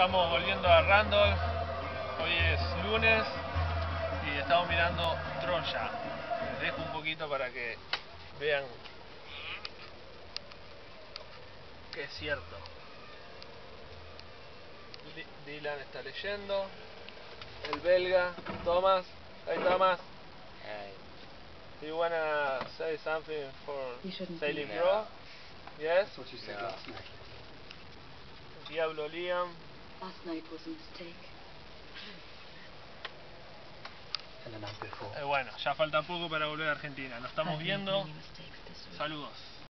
Estamos volviendo a Randolph. Hoy es lunes y estamos mirando Troya. Les dejo un poquito para que vean que es cierto. Dylan está leyendo. El belga, Thomas. Hey Thomas. Hey. Do you wanna say something for Sailing No. Pro? Yes? That's what you said No. last night. Diablo Liam. Last night was a mistake. And the night before. Bueno, ya falta poco para volver a Argentina. Nos estamos I've made viendo. many mistakes this week. Saludos.